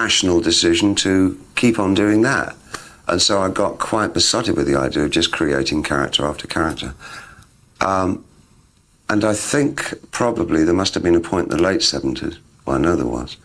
rational decision to keep on doing that. And so I got quite besotted with the idea of just creating character after character. And I think probably there must have been a point in the late 70s. Well, I know there was.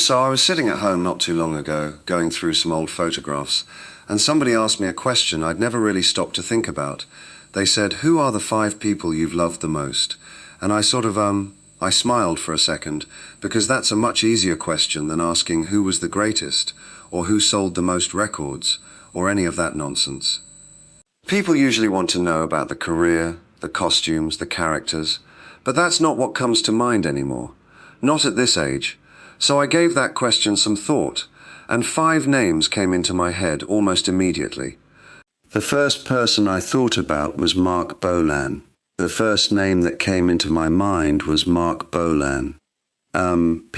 So I was sitting at home not too long ago, going through some old photographs, and somebody asked me a question I'd never really stopped to think about. They said, "Who are the 5 people you've loved the most?" And I sort of, I smiled for a second, because that's a much easier question than asking who was the greatest, or who sold the most records, or any of that nonsense. People usually want to know about the career, the costumes, the characters, but that's not what comes to mind anymore. Not at this age. So I gave that question some thought, and 5 names came into my head almost immediately. The first person I thought about was Marc Bolan. The first name that came into my mind was Marc Bolan.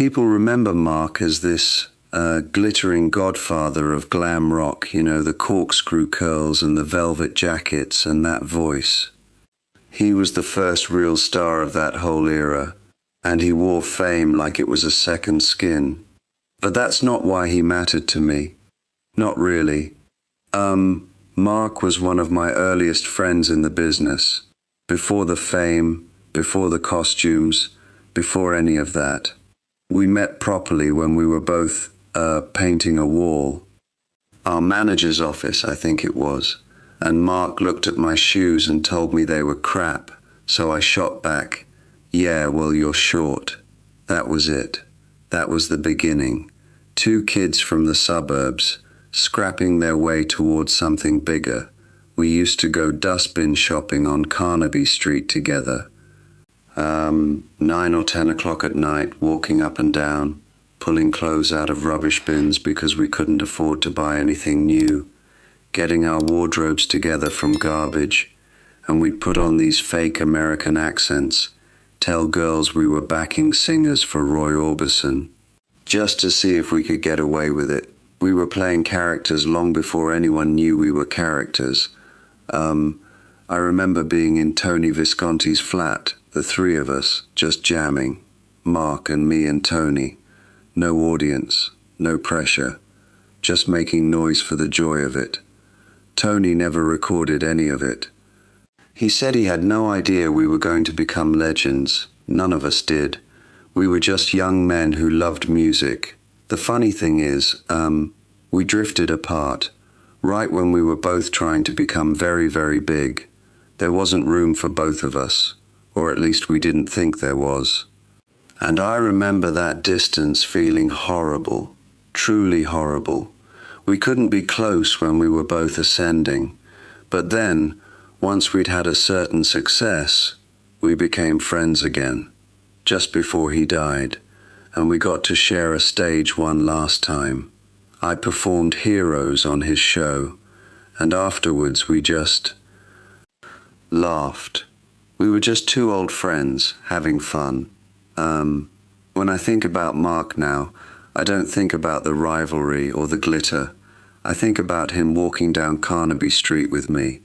People remember Marc as this glittering godfather of glam rock, you know, the corkscrew curls and the velvet jackets and that voice. He was the first real star of that whole era, and he wore fame like it was a second skin. But that's not why he mattered to me. Not really. Marc was one of my earliest friends in the business. Before the fame, before the costumes, before any of that. We met properly when we were both painting a wall. Our manager's office, I think it was. And Marc looked at my shoes and told me they were crap. So I shot back, "Yeah, well, you're short." That was it. That was the beginning. 2 kids from the suburbs, scrapping their way towards something bigger. We used to go dustbin shopping on Carnaby Street together. 9 or 10 o'clock at night, walking up and down, pulling clothes out of rubbish bins because we couldn't afford to buy anything new, getting our wardrobes together from garbage, and we'd put on these fake American accents, tell girls we were backing singers for Roy Orbison, just to see if we could get away with it. We were playing characters long before anyone knew we were characters. I remember being in Tony Visconti's flat, the 3 of us, just jamming, Marc and me and Tony. No audience, no pressure, just making noise for the joy of it. Tony never recorded any of it. He said he had no idea we were going to become legends. None of us did. We were just young men who loved music. The funny thing is, we drifted apart, right when we were both trying to become very, very big. There wasn't room for both of us, or at least we didn't think there was. And I remember that distance feeling horrible, truly horrible. We couldn't be close when we were both ascending, but then, once we'd had a certain success, we became friends again, just before he died, and we got to share a stage one last time. I performed Heroes on his show, and afterwards we just laughed. We were just 2 old friends, having fun. When I think about Marc now, I don't think about the rivalry or the glitter. I think about him walking down Carnaby Street with me,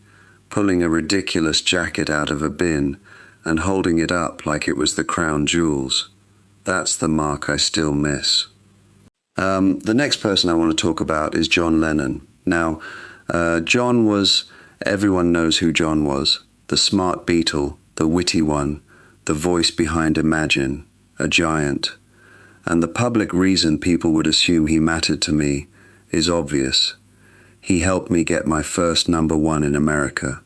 pulling a ridiculous jacket out of a bin and holding it up like it was the crown jewels. That's the Marc I still miss. The next person I want to talk about is John Lennon. Now, John was, everyone knows who John was, the smart Beatle, the witty one, the voice behind Imagine, a giant. And the public reason people would assume he mattered to me is obvious. He helped me get my first #1 in America.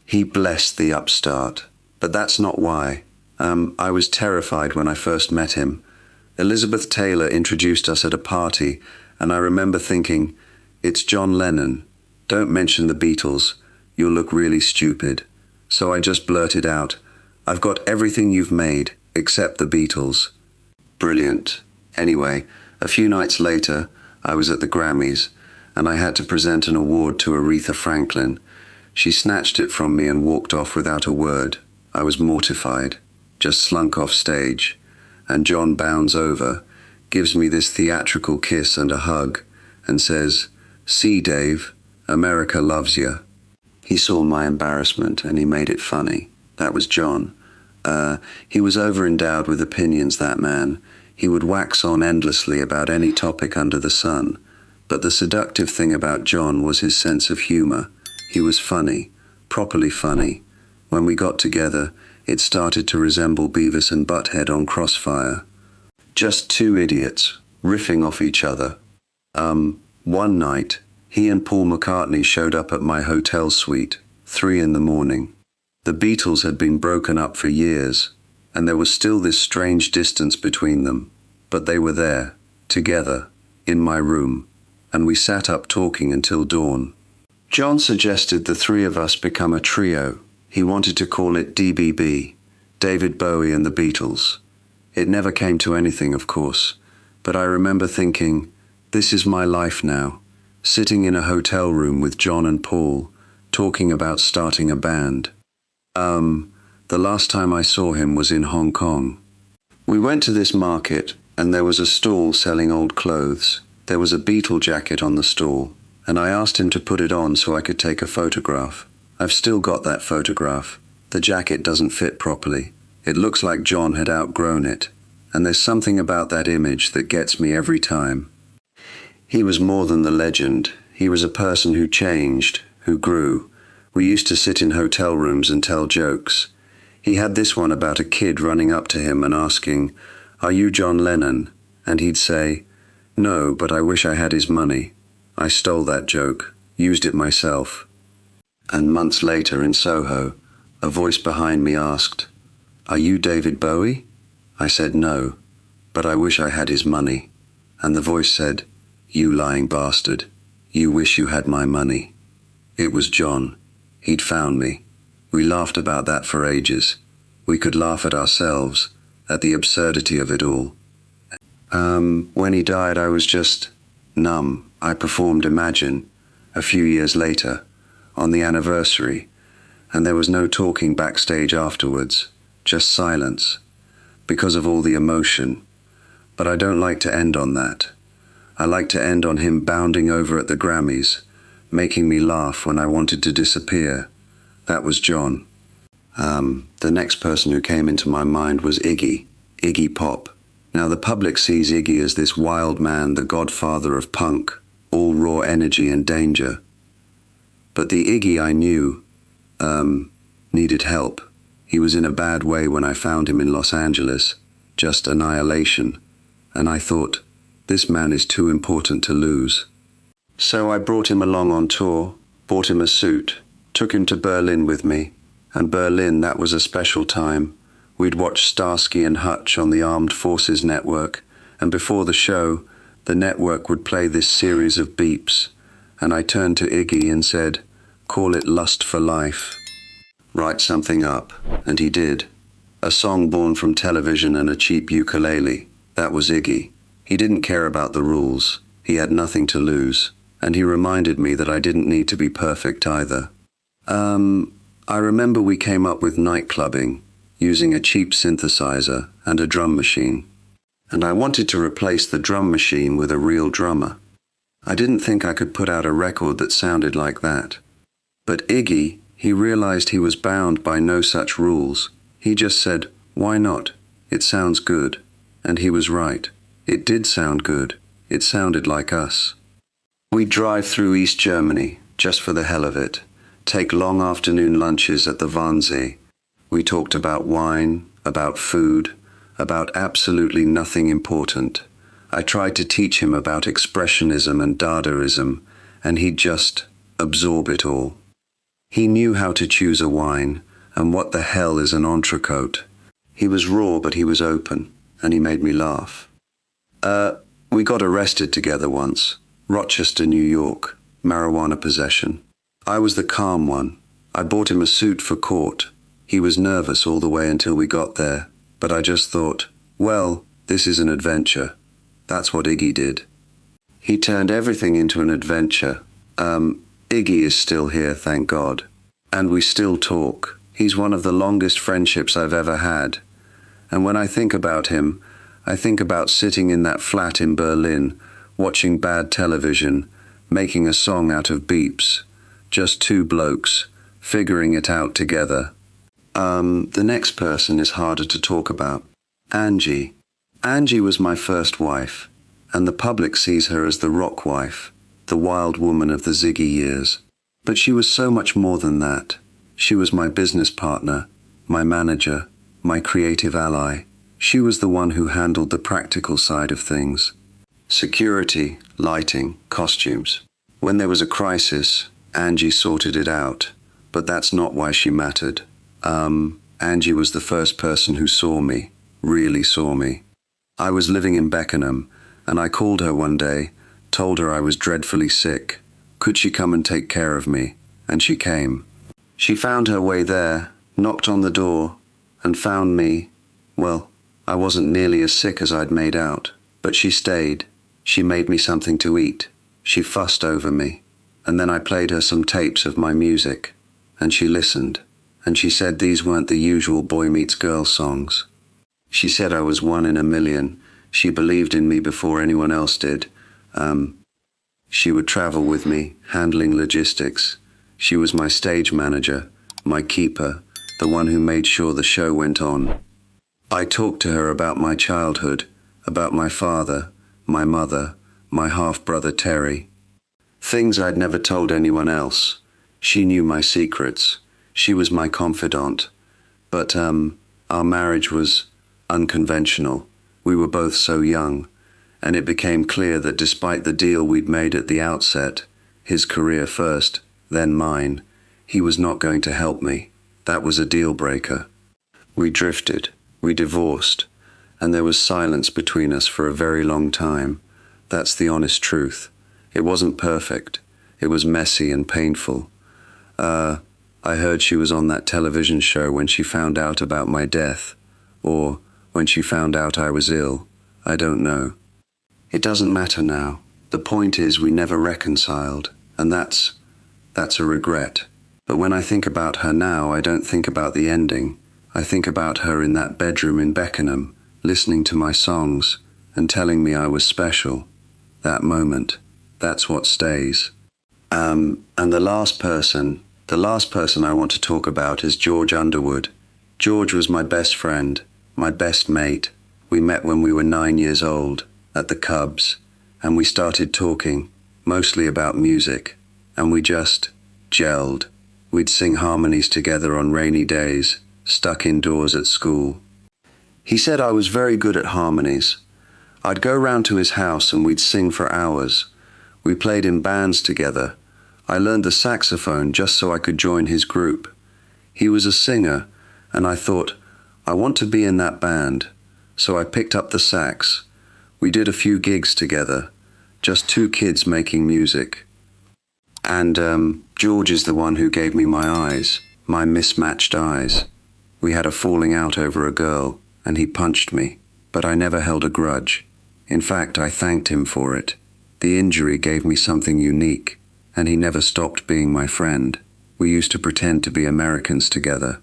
He blessed the upstart, but that's not why. I was terrified when I first met him. Elizabeth Taylor introduced us at a party, and I remember thinking, "It's John Lennon. Don't mention the Beatles. You'll look really stupid." So I just blurted out, "I've got everything you've made, except the Beatles." Brilliant. Anyway, a few nights later, I was at the Grammys, and I had to present an award to Aretha Franklin. She snatched it from me and walked off without a word. I was mortified, just slunk off stage, and John bounds over, gives me this theatrical kiss and a hug, and says, "See, Dave, America loves you." He saw my embarrassment and he made it funny. That was John. He was over-endowed with opinions, that man. He would wax on endlessly about any topic under the sun, but the seductive thing about John was his sense of humor. He was funny, properly funny. When we got together, it started to resemble Beavis and Butthead on Crossfire. Just two idiots, riffing off each other. One night, he and Paul McCartney showed up at my hotel suite, 3 in the morning. The Beatles had been broken up for years, and there was still this strange distance between them. But they were there, together, in my room, and we sat up talking until dawn. John suggested the 3 of us become a trio. He wanted to call it DBB, David Bowie and the Beatles. It never came to anything, of course, but I remember thinking, this is my life now, sitting in a hotel room with John and Paul, talking about starting a band. The last time I saw him was in Hong Kong. We went to this market, and there was a stall selling old clothes. There was a Beatle jacket on the stall, and I asked him to put it on so I could take a photograph. I've still got that photograph. The jacket doesn't fit properly. It looks like John had outgrown it, and there's something about that image that gets me every time. He was more than the legend. He was a person who changed, who grew. We used to sit in hotel rooms and tell jokes. He had this one about a kid running up to him and asking, "Are you John Lennon?" And he'd say, "No, but I wish I had his money." I stole that joke, used it myself. And months later in Soho, a voice behind me asked, "Are you David Bowie?" I said no, but I wish I had his money. And the voice said, "You lying bastard, you wish you had my money." It was John. He'd found me. We laughed about that for ages. We could laugh at ourselves, at the absurdity of it all. When he died, I was just numb. I performed Imagine a few years later, on the anniversary, and there was no talking backstage afterwards, just silence, because of all the emotion. But I don't like to end on that. I like to end on him bounding over at the Grammys, making me laugh when I wanted to disappear. That was John. The next person who came into my mind was Iggy Pop. Now the public sees Iggy as this wild man, the godfather of punk, all raw energy and danger. But the Iggy I knew, needed help. He was in a bad way when I found him in Los Angeles, just annihilation. And I thought, this man is too important to lose. So I brought him along on tour, bought him a suit, took him to Berlin with me. And Berlin, that was a special time. We'd watch Starsky and Hutch on the Armed Forces Network, and before the show, the network would play this series of beeps, and I turned to Iggy and said, "Call it Lust for Life. Write something up," and he did. A song born from television and a cheap ukulele. That was Iggy. He didn't care about the rules. He had nothing to lose, and he reminded me that I didn't need to be perfect either. I remember we came up with night clubbing, using a cheap synthesizer and a drum machine. And I wanted to replace the drum machine with a real drummer. I didn't think I could put out a record that sounded like that. But Iggy, he realized he was bound by no such rules. He just said, "Why not? It sounds good." And he was right. It did sound good. It sounded like us. We'd drive through East Germany, just for the hell of it. Take long afternoon lunches at the Wannsee. We talked about wine, about food, about absolutely nothing important. I tried to teach him about expressionism and Dadaism, and he'd just absorb it all. He knew how to choose a wine, and what the hell is an entrecote. He was raw, but he was open, and he made me laugh. We got arrested together once. Rochester, New York. Marijuana possession. I was the calm one. I bought him a suit for court. He was nervous all the way until we got there, but I just thought, well, this is an adventure. That's what Iggy did. He turned everything into an adventure. Iggy is still here, thank God. And we still talk. He's one of the longest friendships I've ever had. And when I think about him, I think about sitting in that flat in Berlin, watching bad television, making a song out of beeps. Just two blokes, figuring it out together. The next person is harder to talk about. Angie. Angie was my first wife, and the public sees her as the rock wife, the wild woman of the Ziggy years. But she was so much more than that. She was my business partner, my manager, my creative ally. She was the one who handled the practical side of things. Security, lighting, costumes. When there was a crisis, Angie sorted it out. But that's not why she mattered. Angie was the first person who saw me, really saw me. I was living in Beckenham, and I called her one day, told her I was dreadfully sick. Could she come and take care of me? And she came. She found her way there, knocked on the door, and found me. Well, I wasn't nearly as sick as I'd made out, but she stayed. She made me something to eat. She fussed over me. And then I played her some tapes of my music. And she listened. And she said these weren't the usual boy meets girl songs. She said I was one in a million. She believed in me before anyone else did. She would travel with me, handling logistics. She was my stage manager, my keeper, the one who made sure the show went on. I talked to her about my childhood, about my father, my mother, my half-brother Terry. Things I'd never told anyone else. She knew my secrets. She was my confidant. But our marriage was unconventional. We were both so young, and it became clear that despite the deal we'd made at the outset, his career first, then mine, he was not going to help me. That was a deal breaker. We drifted, we divorced, and there was silence between us for a very long time. That's the honest truth. It wasn't perfect. It was messy and painful. I heard she was on that television show when she found out about my death, or when she found out I was ill. I don't know. It doesn't matter now. The point is we never reconciled, and that's a regret. But when I think about her now, I don't think about the ending. I think about her in that bedroom in Beckenham, listening to my songs and telling me I was special. That moment, that's what stays. And the last person I want to talk about is George Underwood. George was my best friend, my best mate. We met when we were 9 years old, at the Cubs, and we started talking, mostly about music, and we just gelled. We'd sing harmonies together on rainy days, stuck indoors at school. He said I was very good at harmonies. I'd go round to his house and we'd sing for hours. We played in bands together. I learned the saxophone just so I could join his group. He was a singer, and I thought, I want to be in that band. So I picked up the sax. We did a few gigs together, just two kids making music. And George is the one who gave me my eyes, my mismatched eyes. We had a falling out over a girl, and he punched me, but I never held a grudge. In fact, I thanked him for it. The injury gave me something unique, and he never stopped being my friend. We used to pretend to be Americans together.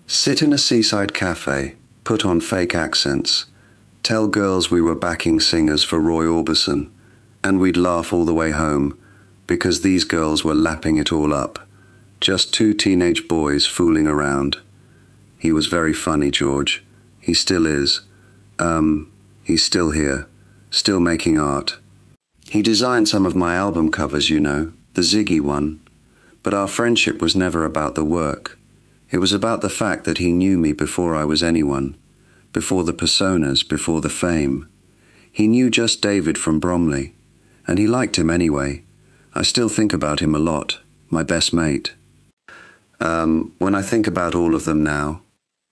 Sit in a seaside cafe, put on fake accents, tell girls we were backing singers for Roy Orbison, and we'd laugh all the way home, because these girls were lapping it all up. Just two teenage boys fooling around. He was very funny, George. He still is. He's still here, still making art. He designed some of my album covers, you know, the Ziggy one. But our friendship was never about the work. It was about the fact that he knew me before I was anyone, before the personas, before the fame. He knew just David from Bromley, and he liked him anyway. I still think about him a lot, my best mate. When I think about all of them now,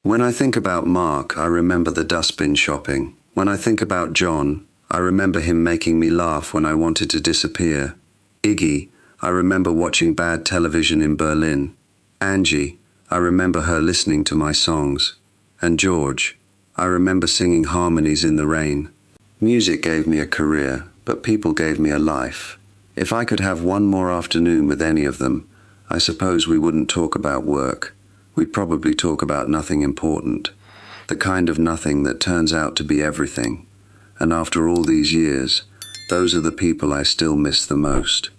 when I think about Mark, I remember the dustbin shopping. When I think about John, I remember him making me laugh when I wanted to disappear. Iggy, I remember watching bad television in Berlin. Angie, I remember her listening to my songs. And George, I remember singing harmonies in the rain. Music gave me a career, but people gave me a life. If I could have one more afternoon with any of them, I suppose we wouldn't talk about work. We'd probably talk about nothing important. The kind of nothing that turns out to be everything. And after all these years, those are the people I still miss the most.